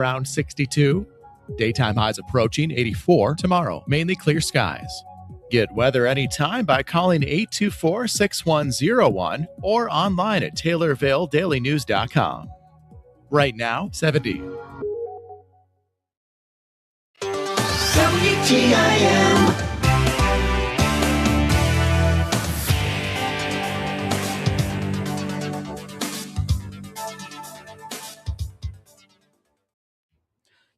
Around 62. Daytime highs approaching 84 tomorrow. Mainly clear skies. Get weather anytime by calling 824-6101 or online at TaylorvilleDailyNews.com. Right now, 70. WTIM.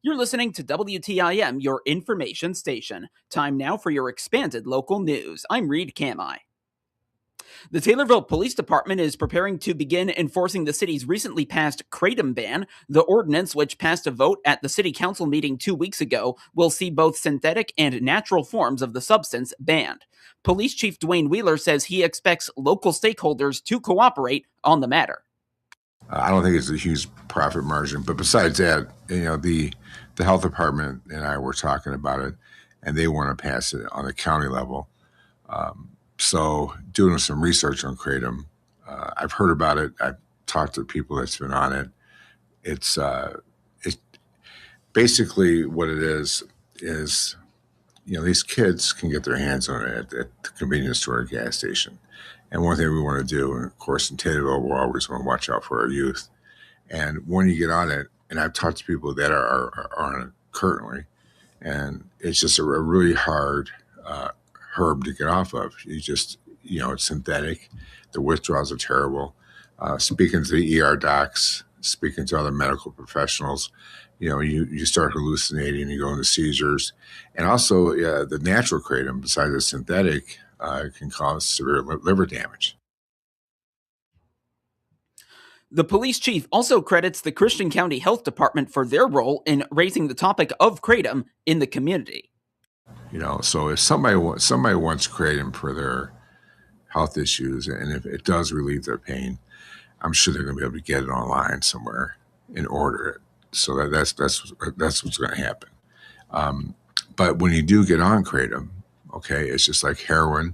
You're listening to WTIM, your information station. Time now for your expanded local news. I'm Reed Kamai. The Taylorville Police Department is preparing to begin enforcing the city's recently passed kratom ban. The ordinance, which passed a vote at the city council meeting 2 weeks ago, will see both synthetic and natural forms of the substance banned. Police Chief Dwayne Wheeler says he expects local stakeholders to cooperate on the matter. I don't think it's a huge profit margin, but besides that, the health department and I were talking about it, and they want to pass it on the county level. So doing some research on kratom, I've heard about it. I've talked to people that's been on it. It's basically what it is, these kids can get their hands on it at the convenience store or gas station. And one thing we want to do, and of course in Taylorville, we always want to watch out for our youth. And when you get on it, and I've talked to people that are on it currently, and it's just a really hard herb to get off of. It's synthetic. The withdrawals are terrible. Speaking to the ER docs, speaking to other medical professionals, you start hallucinating, you go into seizures. And also the natural kratom, besides the synthetic, can cause severe liver damage. The police chief also credits the Christian County Health Department for their role in raising the topic of kratom in the community. So if somebody wants kratom for their health issues, and if it does relieve their pain, I'm sure they're going to be able to get it online somewhere and order it. So that's what's going to happen. But when you do get on kratom, okay, it's just like heroin,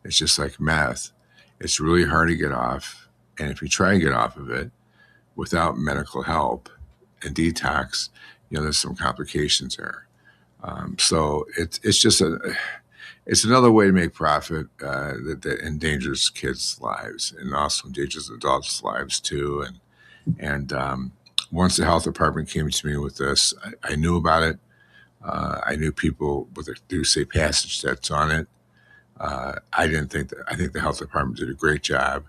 it's just like meth. It's really hard to get off, and if you try to get off of it without medical help and detox, there's some complications there. So it's just it's another way to make profit that endangers kids' lives and also endangers adults' lives too. And once the health department came to me with this, I knew about it. I knew people do say passage that's on it. I think the health department did a great job,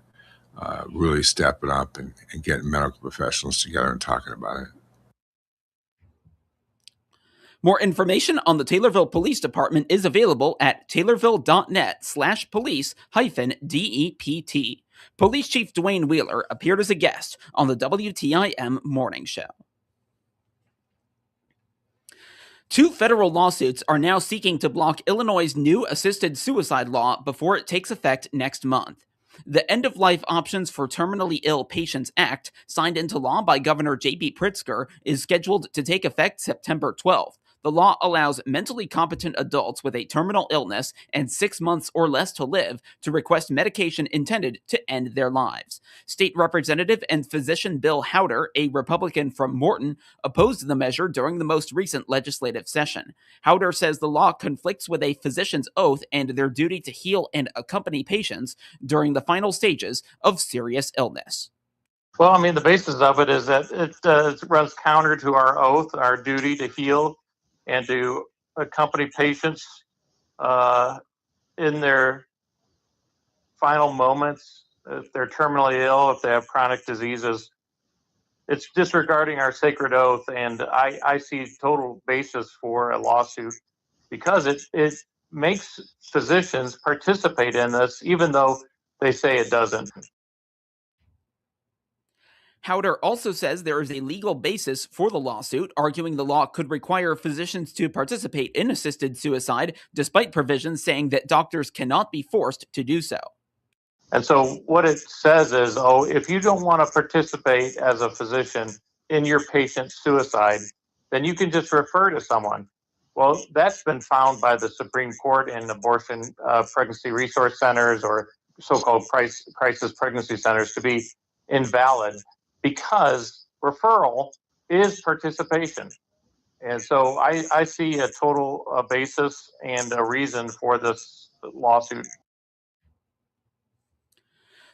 really stepping up and getting medical professionals together and talking about it. More information on the Taylorville Police Department is available at taylorville.net/police-DEPT. Police Chief Dwayne Wheeler appeared as a guest on the WTIM Morning Show. 2 federal lawsuits are now seeking to block Illinois' new assisted suicide law before it takes effect next month. The End-of-Life Options for Terminally Ill Patients Act, signed into law by Governor J.B. Pritzker, is scheduled to take effect September 12th. The law allows mentally competent adults with a terminal illness and 6 months or less to live to request medication intended to end their lives. State Representative and physician Bill Howder, a Republican from Morton, opposed the measure during the most recent legislative session. Howder says the law conflicts with a physician's oath and their duty to heal and accompany patients during the final stages of serious illness. Well, the basis of it is that it runs counter to our oath, our duty to heal and to accompany patients in their final moments, if they're terminally ill, if they have chronic diseases. It's disregarding our sacred oath, and I see total basis for a lawsuit because it makes physicians participate in this, even though they say it doesn't. Howder also says there is a legal basis for the lawsuit, arguing the law could require physicians to participate in assisted suicide, despite provisions saying that doctors cannot be forced to do so. And so what it says is, if you don't want to participate as a physician in your patient's suicide, then you can just refer to someone. Well, that's been found by the Supreme Court in abortion pregnancy resource centers or so-called crisis pregnancy centers to be invalid, because referral is participation. And so I see a total basis and a reason for this lawsuit.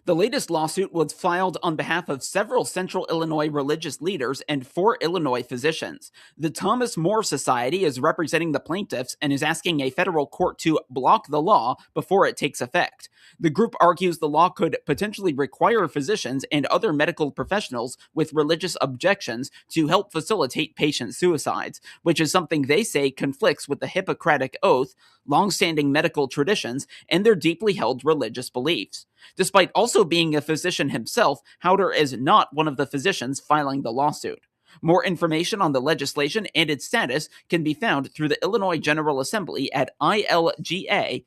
The latest lawsuit was filed on behalf of several Central Illinois religious leaders and 4 Illinois physicians. The Thomas More Society is representing the plaintiffs and is asking a federal court to block the law before it takes effect. The group argues the law could potentially require physicians and other medical professionals with religious objections to help facilitate patient suicides, which is something they say conflicts with the Hippocratic Oath, long-standing medical traditions, and their deeply held religious beliefs. Despite also being a physician himself, Howder is not one of the physicians filing the lawsuit. More information on the legislation and its status can be found through the Illinois General Assembly at ilga.gov.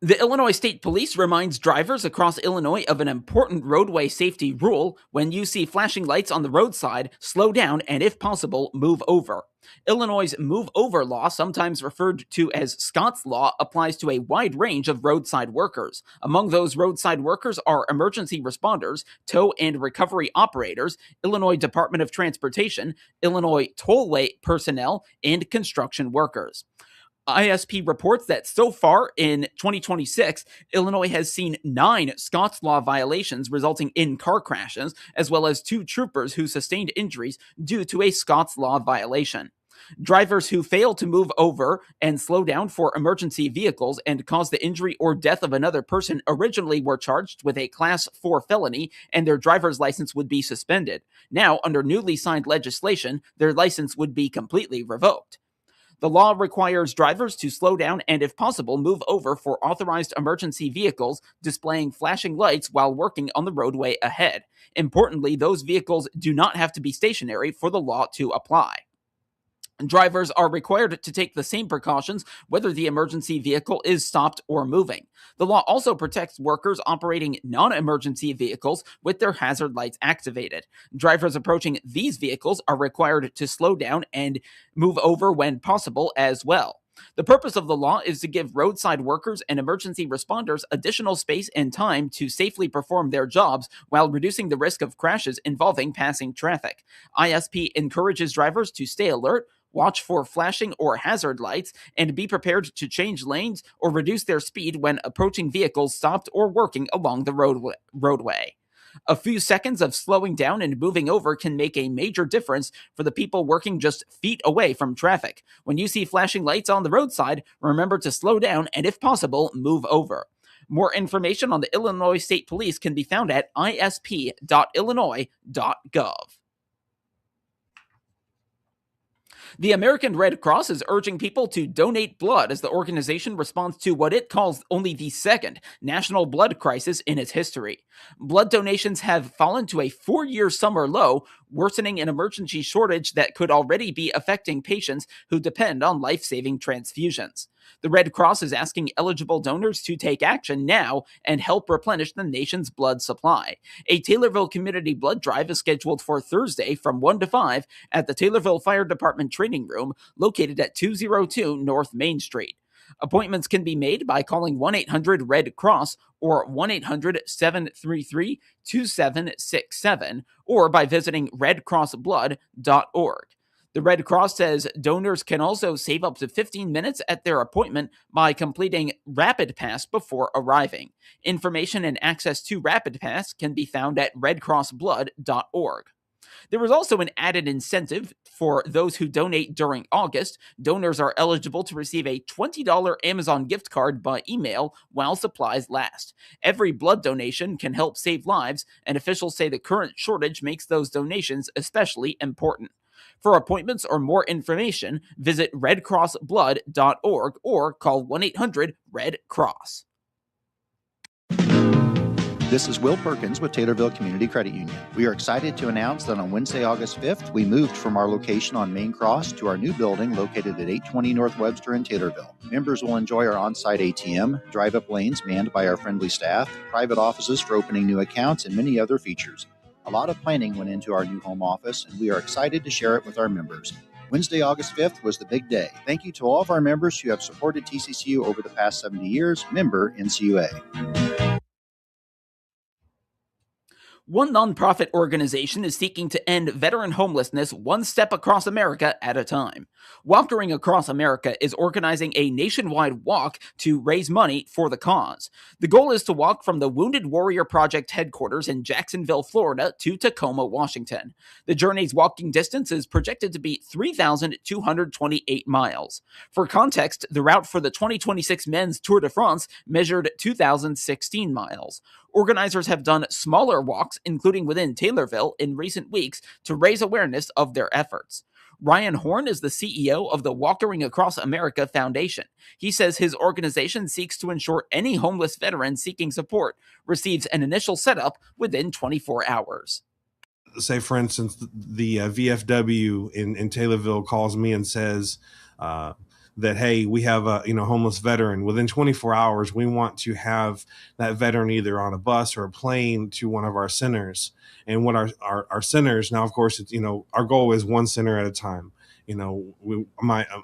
The Illinois State Police reminds drivers across Illinois of an important roadway safety rule. When you see flashing lights on the roadside, slow down and, if possible, move over. Illinois' move over law, sometimes referred to as Scott's Law, applies to a wide range of roadside workers. Among those roadside workers are emergency responders, tow and recovery operators, Illinois Department of Transportation, Illinois tollway personnel, and construction workers. ISP reports that so far in 2026, Illinois has seen 9 Scott's Law violations resulting in car crashes, as well as 2 troopers who sustained injuries due to a Scott's Law violation. Drivers who fail to move over and slow down for emergency vehicles and cause the injury or death of another person originally were charged with a Class 4 felony, and their driver's license would be suspended. Now, under newly signed legislation, their license would be completely revoked. The law requires drivers to slow down and, if possible, move over for authorized emergency vehicles displaying flashing lights while working on the roadway ahead. Importantly, those vehicles do not have to be stationary for the law to apply. Drivers are required to take the same precautions whether the emergency vehicle is stopped or moving. The law also protects workers operating non-emergency vehicles with their hazard lights activated. Drivers approaching these vehicles are required to slow down and move over when possible as well. The purpose of the law is to give roadside workers and emergency responders additional space and time to safely perform their jobs while reducing the risk of crashes involving passing traffic. ISP encourages drivers to stay alert, watch for flashing or hazard lights, and be prepared to change lanes or reduce their speed when approaching vehicles stopped or working along the roadway. A few seconds of slowing down and moving over can make a major difference for the people working just feet away from traffic. When you see flashing lights on the roadside, remember to slow down and, if possible, move over. More information on the Illinois State Police can be found at isp.illinois.gov. The American Red Cross is urging people to donate blood as the organization responds to what it calls only the second national blood crisis in its history. Blood donations have fallen to a 4-year summer low, worsening an emergency shortage that could already be affecting patients who depend on life-saving transfusions. The Red Cross is asking eligible donors to take action now and help replenish the nation's blood supply. A Taylorville Community Blood Drive is scheduled for Thursday from 1 to 5 at the Taylorville Fire Department Training Room located at 202 North Main Street. Appointments can be made by calling 1-800-RED-CROSS or 1-800-733-2767 or by visiting redcrossblood.org. The Red Cross says donors can also save up to 15 minutes at their appointment by completing Rapid Pass before arriving. Information and access to Rapid Pass can be found at redcrossblood.org. There is also an added incentive for those who donate during August. Donors are eligible to receive a $20 Amazon gift card by email while supplies last. Every blood donation can help save lives, and officials say the current shortage makes those donations especially important. For appointments or more information, visit redcrossblood.org or call 1-800-RED-CROSS. This is Will Perkins with Taylorville Community Credit Union. We are excited to announce that on Wednesday, August 5th, we moved from our location on Main Cross to our new building located at 820 North Webster in Taylorville. Members will enjoy our on-site ATM, drive-up lanes manned by our friendly staff, private offices for opening new accounts, and many other features. A lot of planning went into our new home office, and we are excited to share it with our members. Wednesday, August 5th was the big day. Thank you to all of our members who have supported TCCU over the past 70 years. Member NCUA. One nonprofit organization is seeking to end veteran homelessness one step across America at a time. Walkering Across America is organizing a nationwide walk to raise money for the cause. The goal is to walk from the Wounded Warrior Project headquarters in Jacksonville, Florida to Tacoma, Washington. The journey's walking distance is projected to be 3,228 miles. For context, the route for the 2026 Men's Tour de France measured 2,016 miles. Organizers have done smaller walks, including within Taylorville, in recent weeks to raise awareness of their efforts. Ryan Horn is the CEO of the Walkering Across America Foundation. He says his organization seeks to ensure any homeless veteran seeking support receives an initial setup within 24 hours. Say, for instance, the VFW in Taylorville calls me and says that, hey, we have a homeless veteran. Within 24 hours, we want to have that veteran either on a bus or a plane to one of our centers. And what our centers, now, of course, it's, our goal is one center at a time.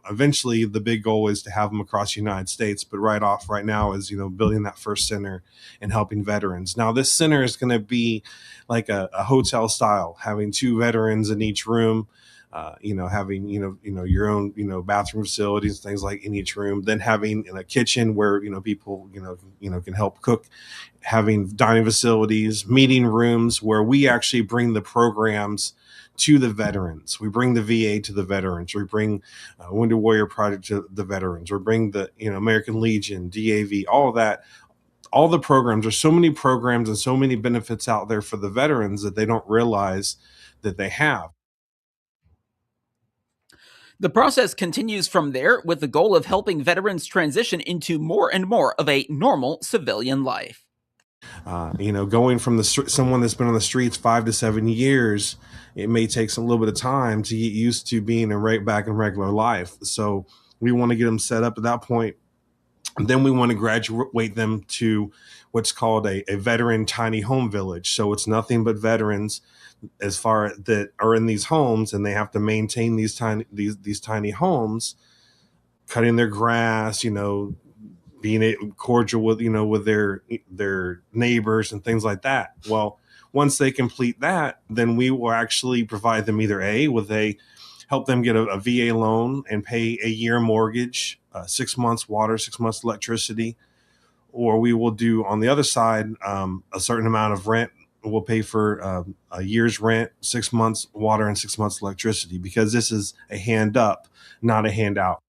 Eventually the big goal is to have them across the United States, but right now is, building that first center and helping veterans. Now, this center is going to be like a hotel style, having 2 veterans in each room, having, your own, bathroom facilities, things like in each room, then having a kitchen where, people, can help cook, having dining facilities, meeting rooms where we actually bring the programs to the veterans. We bring the VA to the veterans. We bring Wounded Warrior Project to the veterans. We bring the, American Legion, DAV, all of that. All the programs, there's so many programs and so many benefits out there for the veterans that they don't realize that they have. The process continues from there with the goal of helping veterans transition into more and more of a normal civilian life. Going from someone that's been on the streets 5 to 7 years, it may take a little bit of time to get used to being right back in regular life. So we want to get them set up at that point. And then we want to graduate them to what's called a veteran tiny home village. So it's nothing but veterans as far that are in these homes, and they have to maintain these tiny homes, cutting their grass, being cordial with, with their neighbors and things like that. Well, once they complete that, then we will actually provide them either help them get a VA loan and pay a year mortgage, 6 months water, 6 months electricity, or we will do on the other side a certain amount of rent. We'll pay for a year's rent, 6 months water, and 6 months electricity, because this is a hand up, not a handout.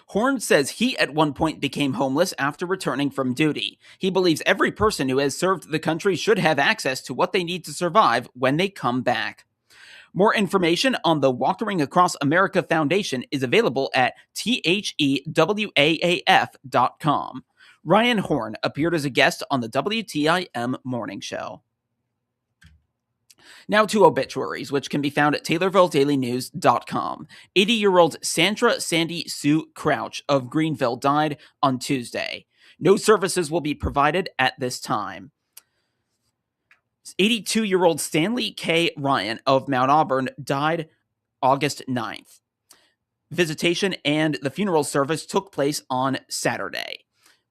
Horn says he at one point became homeless after returning from duty. He believes every person who has served the country should have access to what they need to survive when they come back. More information on the Walkering Across America Foundation is available at thewaaf.com. Ryan Horn appeared as a guest on the WTIM Morning Show. Now to obituaries, which can be found at TaylorvilleDailyNews.com. 80-year-old Sandra Sandy Sue Crouch of Greenville died on Tuesday. No services will be provided at this time. 82-year-old Stanley K. Ryan of Mount Auburn died August 9th. Visitation and the funeral service took place on Saturday.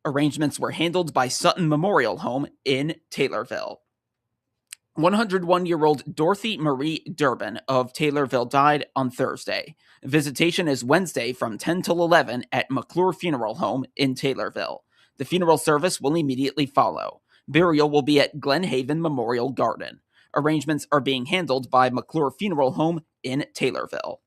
Arrangements were handled by Sutton Memorial Home in Taylorville. 101-year-old Dorothy Marie Durbin of Taylorville died on Thursday. Visitation is Wednesday from 10 till 11 at McClure Funeral Home in Taylorville. The funeral service will immediately follow. Burial will be at Glen Haven Memorial Garden. Arrangements are being handled by McClure Funeral Home in Taylorville.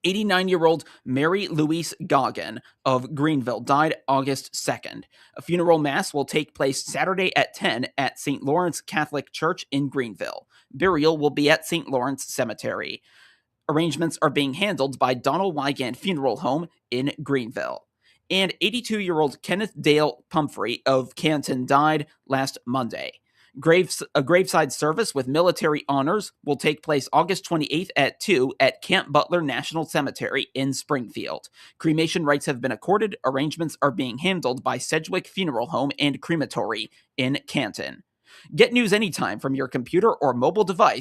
89-year-old Mary Louise Goggin of Greenville died August 2nd. A funeral mass will take place Saturday at 10 at St. Lawrence Catholic Church in Greenville. Burial will be at St. Lawrence Cemetery. Arrangements are being handled by Donald Wigand Funeral Home in Greenville. And 82-year-old Kenneth Dale Pumphrey of Canton died last Monday. A graveside service with military honors will take place August 28th at 2 at Camp Butler National Cemetery in Springfield. Cremation rights have been accorded. Arrangements are being handled by Sedgwick Funeral Home and Crematory in Canton. Get news anytime from your computer or mobile device